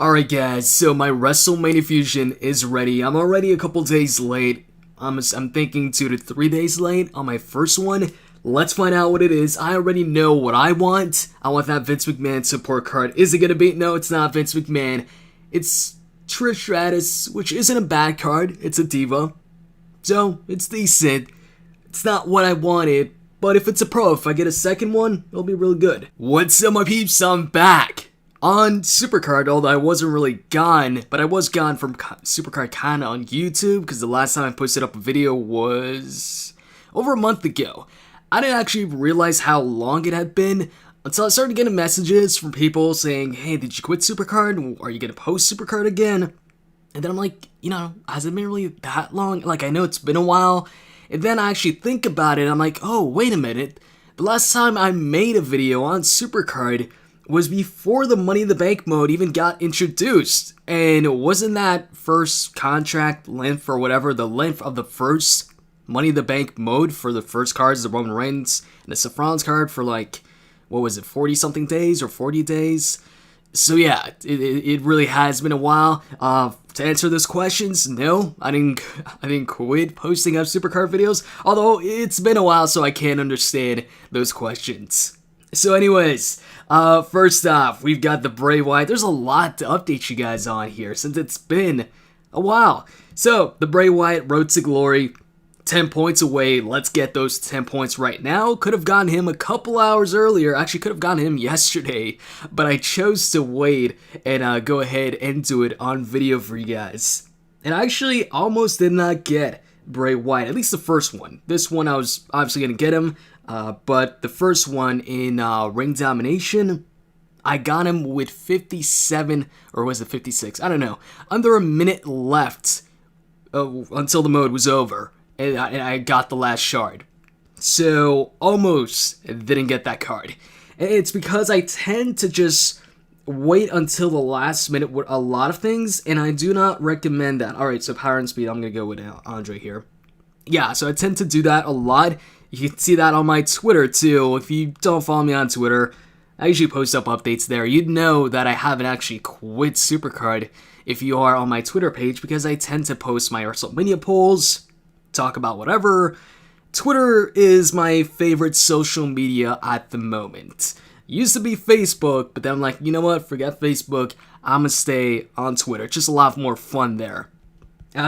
Alright guys, so my WrestleMania Fusion is ready. I'm already a couple days late. I'm thinking 2 to 3 days late on my first one. Let's find out what it is. I already know what I want. I want that Vince McMahon support card. Is it gonna be? No, it's not Vince McMahon. It's Trish Stratus, which isn't a bad card. It's a diva. So, it's decent. It's not what I wanted, but if it's a pro, if I get a second one, it'll be really good. What's up my peeps? I'm back! On Supercard, although I wasn't really gone, but I was gone from Supercard kinda on YouTube, because the last time I posted up a video was over a month ago. I didn't actually realize how long it had been until I started getting messages from people saying, hey, did you quit Supercard? Are you gonna post Supercard again? And then I'm like, has it been really that long? Like, I know it's been a while, and then I actually think about it, I'm like, oh, wait a minute. The last time I made a video on Supercard was before the Money in the Bank mode even got introduced. And wasn't that first contract length or whatever, the length of the first Money in the Bank mode for the first cards, the Roman Reigns and the Safron's card for like, what was it, 40 something days or 40 days? So yeah, it really has been a while. To answer those questions, no, I didn't quit posting up Supercard videos, although it's been a while so I can't understand those questions. So anyways, first off, we've got the Bray Wyatt. There's a lot to update you guys on here since it's been a while. So, the Bray Wyatt Road to Glory, 10 points away. Let's get those 10 points right now. Could have gotten him a couple hours earlier. Actually, could have gotten him yesterday. But I chose to wait and go ahead and do it on video for you guys. And I actually almost did not get Bray Wyatt, at least the first one. This one I was obviously going to get him. But the first one in Ring Domination, I got him with 57, or was it 56? I don't know. Under a minute left until the mode was over, and I got the last shard. So, almost didn't get that card. And it's because I tend to just wait until the last minute with a lot of things, and I do not recommend that. Alright, so power and speed, I'm going to go with Andre here. Yeah, so I tend to do that a lot. You can see that on my Twitter too. If you don't follow me on Twitter, I usually post up updates there. You'd know that I haven't actually quit Supercard if you are on my Twitter page, because I tend to post my WrestleMania polls, talk about whatever. Twitter is my favorite social media at the moment. Used to be Facebook, but then I'm like, you know what, forget Facebook, I'm gonna stay on Twitter. It's just a lot more fun there.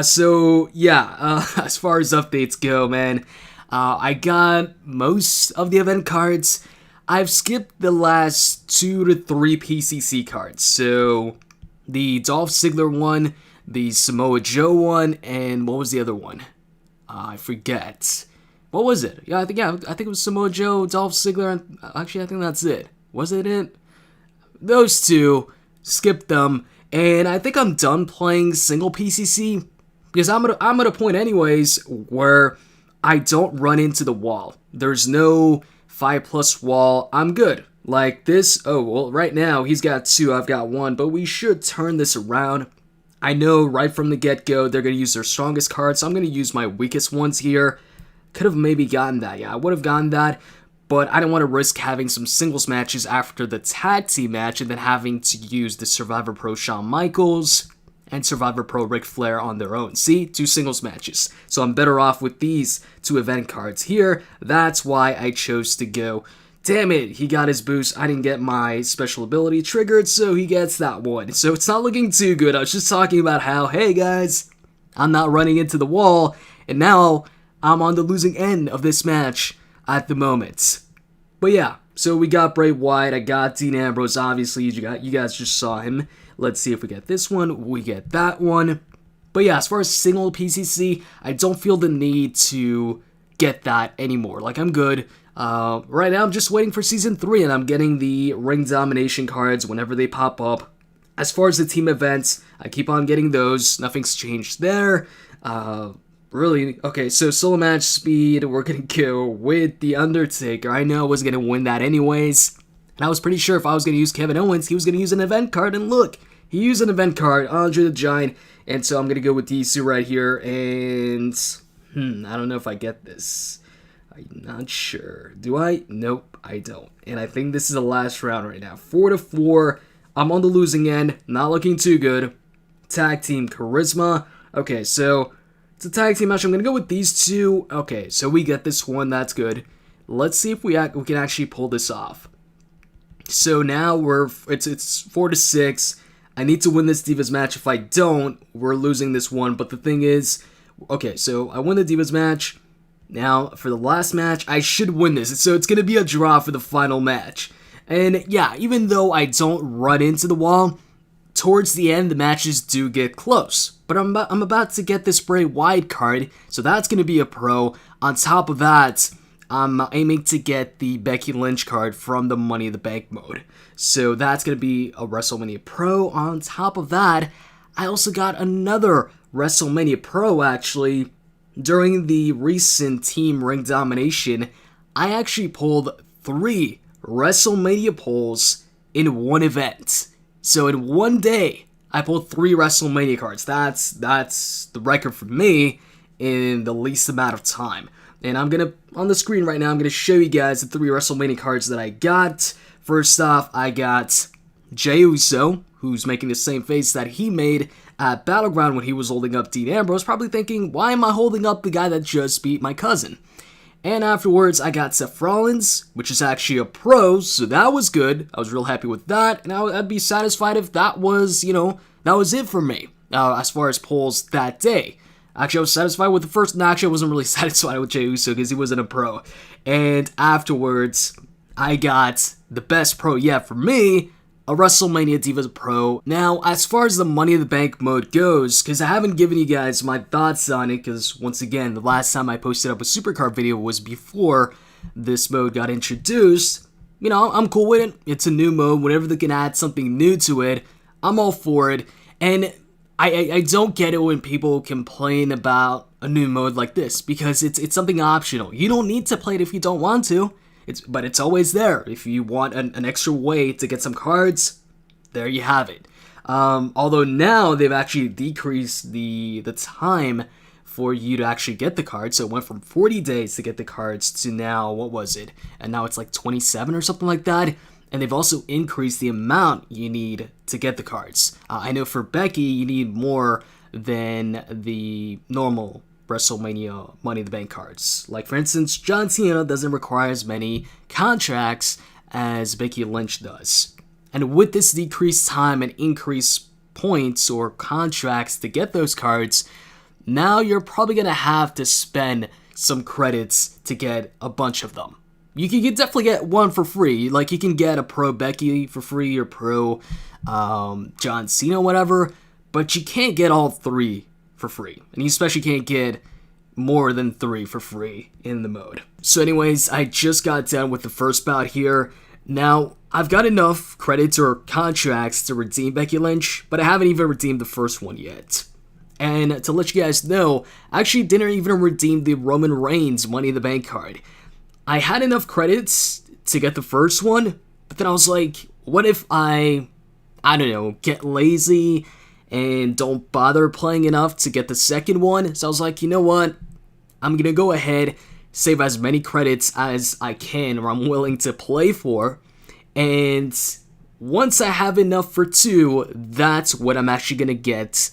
So yeah, as far as updates go, man, I got most of the event cards. I've skipped the last 2 to 3 PCC cards. So, the Dolph Ziggler one, the Samoa Joe one, and what was the other one? I forget. What was it? I think it was Samoa Joe, Dolph Ziggler, and actually I think that's it. Was it it? Those two, skipped them, and I think I'm done playing single PCC, because I'm at a point anyways where I don't run into the wall. There's no 5+ wall. I'm good. Like this, oh, well, right now he's got 2, I've got 1, but we should turn this around. I know right from the get-go they're going to use their strongest cards, so I'm going to use my weakest ones here. Could have maybe gotten that, yeah, I would have gotten that, but I don't want to risk having some singles matches after the tag team match and then having to use the Survivor Pro Shawn Michaels and Survivor Pro Ric Flair on their own. See? 2 singles matches. So I'm better off with these 2 event cards here. That's why I chose to go. Damn it, he got his boost. I didn't get my special ability triggered, so he gets that one. So it's not looking too good. I was just talking about how, hey guys, I'm not running into the wall, and now I'm on the losing end of this match at the moment. But yeah, so we got Bray Wyatt, I got Dean Ambrose, obviously, you guys just saw him. Let's see if we get this one, we get that one. But yeah, as far as single PCC, I don't feel the need to get that anymore. Like, I'm good. Right now, I'm just waiting for Season 3, and I'm getting the Ring Domination cards whenever they pop up. As far as the team events, I keep on getting those. Nothing's changed there. Really, okay, so solo match speed, we're gonna go with The Undertaker. I know I was gonna win that anyways. And I was pretty sure if I was gonna use Kevin Owens, he was gonna use an event card, and look, he used an event card, Andre the Giant, and so I'm gonna go with Disu right here, and I don't know if I get this. I'm not sure. Do I? Nope, I don't. And I think this is the last round right now. 4-4 I'm on the losing end, not looking too good. Tag team charisma. Okay, so it's a tag team match. I'm gonna go with these two. Okay, so we get this one. That's good. Let's see if we can actually pull this off. So now it's 4-6. I need to win this Divas match. If I don't, we're losing this one. But the thing is, okay, so I win the Divas match. Now, for the last match, I should win this. So it's going to be a draw for the final match. And yeah, even though I don't run into the wall, towards the end, the matches do get close. But I'm about to get this Bray Wyatt card, so that's going to be a pro. On top of that, I'm aiming to get the Becky Lynch card from the Money in the Bank mode. So that's going to be a WrestleMania Pro. On top of that, I also got another WrestleMania Pro, actually. During the recent Team Ring Domination, I actually pulled 3 WrestleMania pulls in one event. So in one day, I pulled 3 WrestleMania cards. That's the record for me in the least amount of time. And I'm gonna, on the screen right now, I'm gonna show you guys the 3 WrestleMania cards that I got. First off, I got Jey Uso, who's making the same face that he made at Battleground when he was holding up Dean Ambrose, probably thinking, why am I holding up the guy that just beat my cousin? And afterwards, I got Seth Rollins, which is actually a pro, so that was good. I was real happy with that, and I'd be satisfied if that was, that was it for me, as far as polls that day. Actually, I was satisfied with the first, no, actually, I wasn't really satisfied with Jey Uso because he wasn't a pro. And afterwards, I got the best pro yet for me, a WrestleMania Divas Pro. Now, as far as the Money in the Bank mode goes, because I haven't given you guys my thoughts on it, because once again, the last time I posted up a Supercard video was before this mode got introduced. I'm cool with it. It's a new mode. Whenever they can add something new to it, I'm all for it. And I don't get it when people complain about a new mode like this, because it's something optional. You don't need to play it if you don't want to. But it's always there. If you want an extra way to get some cards, there you have it. Although now they've actually decreased the time for you to actually get the cards. So it went from 40 days to get the cards to now, what was it? And now it's like 27 or something like that. And they've also increased the amount you need to get the cards. I know for Becky, you need more than the normal WrestleMania Money in the Bank cards. Like, for instance, John Cena doesn't require as many contracts as Becky Lynch does. And with this decreased time and increased points or contracts to get those cards, now you're probably going to have to spend some credits to get a bunch of them. You can definitely get one for free. Like, you can get a Pro Becky for free or Pro John Cena, whatever, but you can't get all 3 for free. And you especially can't get more than 3 for free in the mode. So anyways, I just got done with the first bout here. Now, I've got enough credits or contracts to redeem Becky Lynch, but I haven't even redeemed the first one yet. And to let you guys know, I actually didn't even redeem the Roman Reigns Money in the Bank card. I had enough credits to get the first one, but then I was like, what if I don't know, get lazy and don't bother playing enough to get the second one? So I was like, you know what? I'm going to go ahead, save as many credits as I can, or I'm willing to play for. And once I have enough for 2, that's what I'm actually going to get,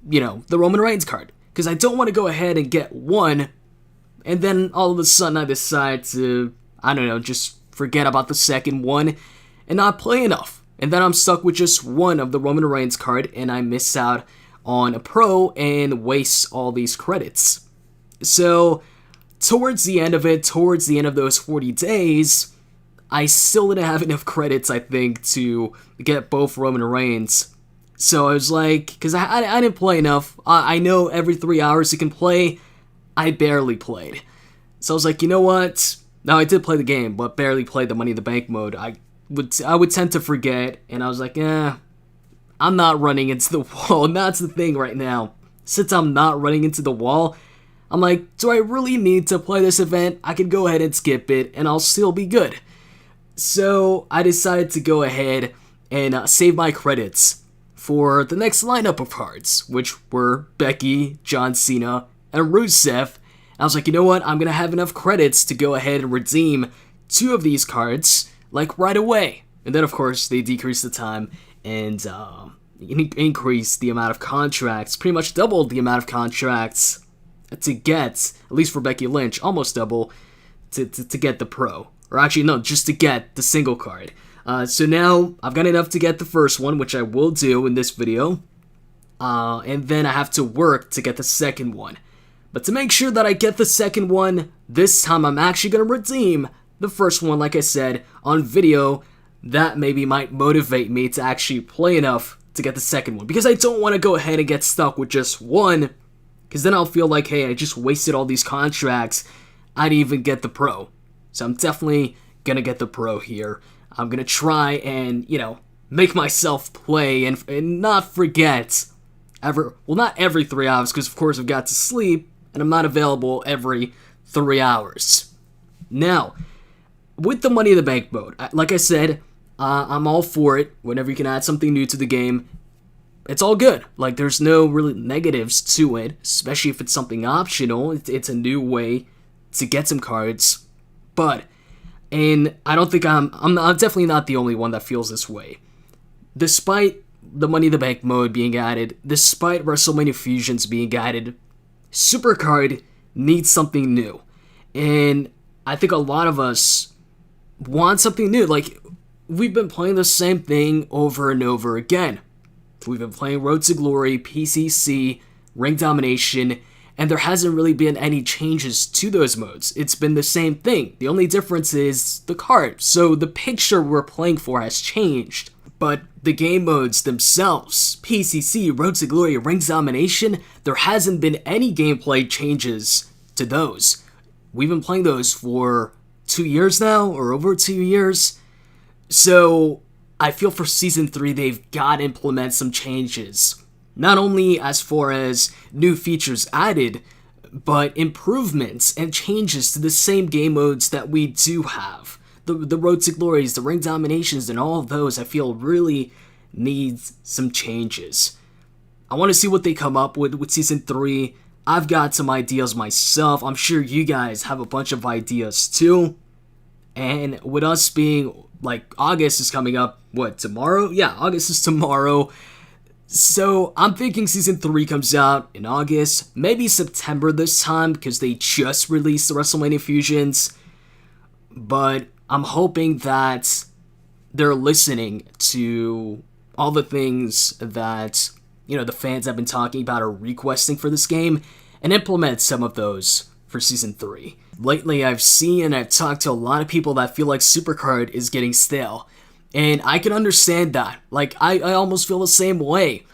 the Roman Reigns card. Because I don't want to go ahead and get 1, and then all of a sudden I decide to, just forget about the second one and not play enough. And then I'm stuck with just 1 of the Roman Reigns card, and I miss out on a pro and waste all these credits. So, towards the end of those 40 days, I still didn't have enough credits, I think, to get both Roman Reigns. So I was like, because I didn't play enough. I know every 3 hours you can play. I barely played. So I was like, you know what? Now, I did play the game, but barely played the Money in the Bank mode. I would tend to forget, and I was like, I'm not running into the wall, and that's the thing right now. Since I'm not running into the wall, I'm like, do I really need to play this event? I can go ahead and skip it, and I'll still be good. So I decided to go ahead and save my credits for the next lineup of cards, which were Becky, John Cena, and Rusev. And I was like, you know what? I'm going to have enough credits to go ahead and redeem 2 of these cards, like, right away. And then, of course, they decreased the time and increased the amount of contracts, pretty much doubled the amount of contracts to get, at least for Becky Lynch, almost double, to get the Pro. Or actually, no, just to get the single card. So now, I've got enough to get the first one, which I will do in this video. And then I have to work to get the second one. But to make sure that I get the second one, this time I'm actually going to redeem the first one, like I said, on video. That maybe might motivate me to actually play enough to get the second one. Because I don't want to go ahead and get stuck with just one. Because then I'll feel like, hey, I just wasted all these contracts. I didn't even get the Pro. So I'm definitely going to get the Pro here. I'm going to try and, make myself play and not forget. Not every 3 hours, because of course I've got to sleep. And I'm not available every 3 hours. Now, with the Money in the Bank mode, like I said, I'm all for it. Whenever you can add something new to the game, it's all good. Like, there's no really negatives to it, especially if it's something optional. It's a new way to get some cards. And I don't think I'm definitely not the only one that feels this way. Despite the Money in the Bank mode being added, despite WrestleMania Fusions being added, Supercard needs something new. And I think a lot of us want something new. Like, we've been playing the same thing over and over again. We've been playing Road to Glory, PCC, Ring Domination, and there hasn't really been any changes to those modes. It's been the same thing. The only difference is the card. So the picture we're playing for has changed. But the game modes themselves, PCC, Road to Glory, Ring Domination, there hasn't been any gameplay changes to those. We've been playing those for 2 years now, or over 2 years. So I feel for Season 3 they've got to implement some changes. Not only as far as new features added, but improvements and changes to the same game modes that we do have. The Road to Glories, the Ring Dominations, and all of those I feel really needs some changes. I want to see what they come up with Season 3. I've got some ideas myself. I'm sure you guys have a bunch of ideas too. And with us being, like, August is coming up, tomorrow? Yeah, August is tomorrow. So I'm thinking Season 3 comes out in August, maybe September this time, because they just released the WrestleMania Fusions. But I'm hoping that they're listening to all the things that, the fans have been talking about or requesting for this game, and implement some of those for Season 3. Lately, I've talked to a lot of people that feel like Supercard is getting stale. And I can understand that. Like, I almost feel the same way.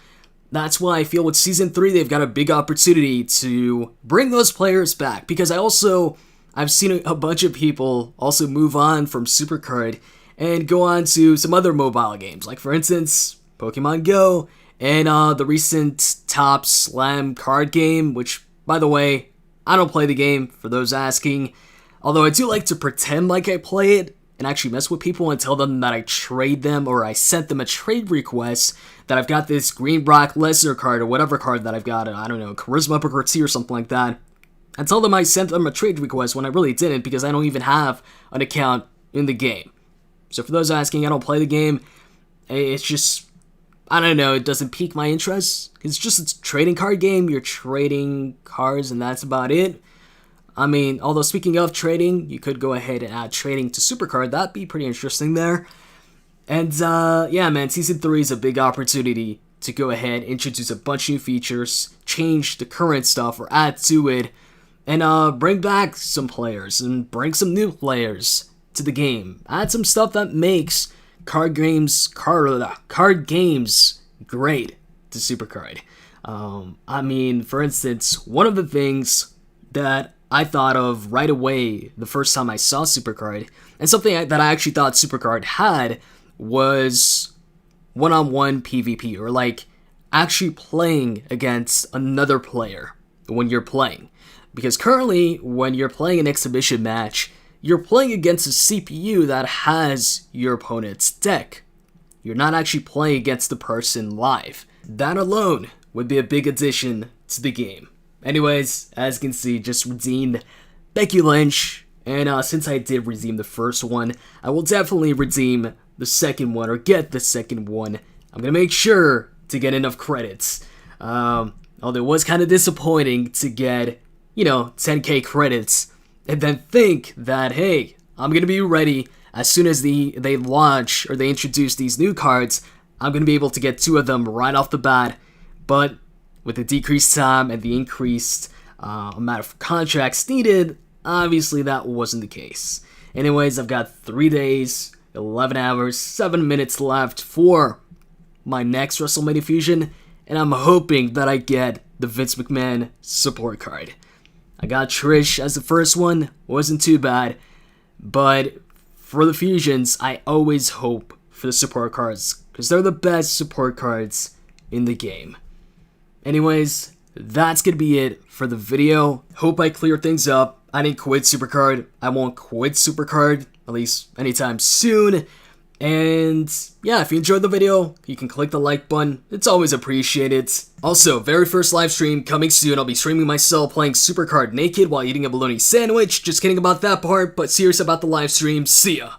That's why I feel with Season 3, they've got a big opportunity to bring those players back. Because I've seen a bunch of people also move on from Supercard and go on to some other mobile games. Like, for instance, Pokemon Go and the recent Top Slam card game, which, by the way, I don't play the game, for those asking. Although I do like to pretend like I play it and actually mess with people and tell them that I trade them, or I sent them a trade request that I've got this green Brock Lesnar card or whatever card that I've got, I don't know, Charisma Booker T or something like that. And tell them I sent them a trade request when I really didn't, because I don't even have an account in the game. So for those asking, I don't play the game. It's just, I don't know, it doesn't pique my interest. It's just a trading card game. You're trading cards and that's about it. I mean, although speaking of trading, you could go ahead and add trading to Supercard. That'd be pretty interesting there. And yeah, man, Season 3 is a big opportunity to go ahead, introduce a bunch of new features, change the current stuff or add to it, and bring back some players and bring some new players to the game. Add some stuff that makes card games great to Supercard. I mean, for instance, one of the things that I thought of right away the first time I saw Supercard, and something that I actually thought Supercard had, was one-on-one PvP, or like actually playing against another player when you're playing. Because currently, when you're playing an exhibition match, you're playing against a CPU that has your opponent's deck. You're not actually playing against the person live. That alone would be a big addition to the game. Anyways, as you can see, just redeemed Becky Lynch, and since I did redeem the first one, I will definitely redeem the second one or get the second one, I'm gonna make sure to get enough credits. Although it was kind of disappointing to get, 10k credits and then think that, hey, I'm gonna be ready as soon as they launch or they introduce these new cards. I'm gonna be able to get 2 of them right off the bat. But with the decreased time and the increased amount of contracts needed, obviously that wasn't the case. Anyways, I've got 3 days, 11 hours, 7 minutes left for my next WrestleMania Fusion, and I'm hoping that I get the Vince McMahon support card. I got Trish as the first one, wasn't too bad, but for the fusions, I always hope for the support cards, because they're the best support cards in the game. Anyways, that's gonna be it for the video. Hope I cleared things up. I didn't quit Supercard. I won't quit Supercard, at least anytime soon. And yeah, if you enjoyed the video, you can click the like button. It's always appreciated. Also, very first live stream coming soon. I'll be streaming myself playing Supercard naked while eating a bologna sandwich. Just kidding about that part, but serious about the live stream. See ya.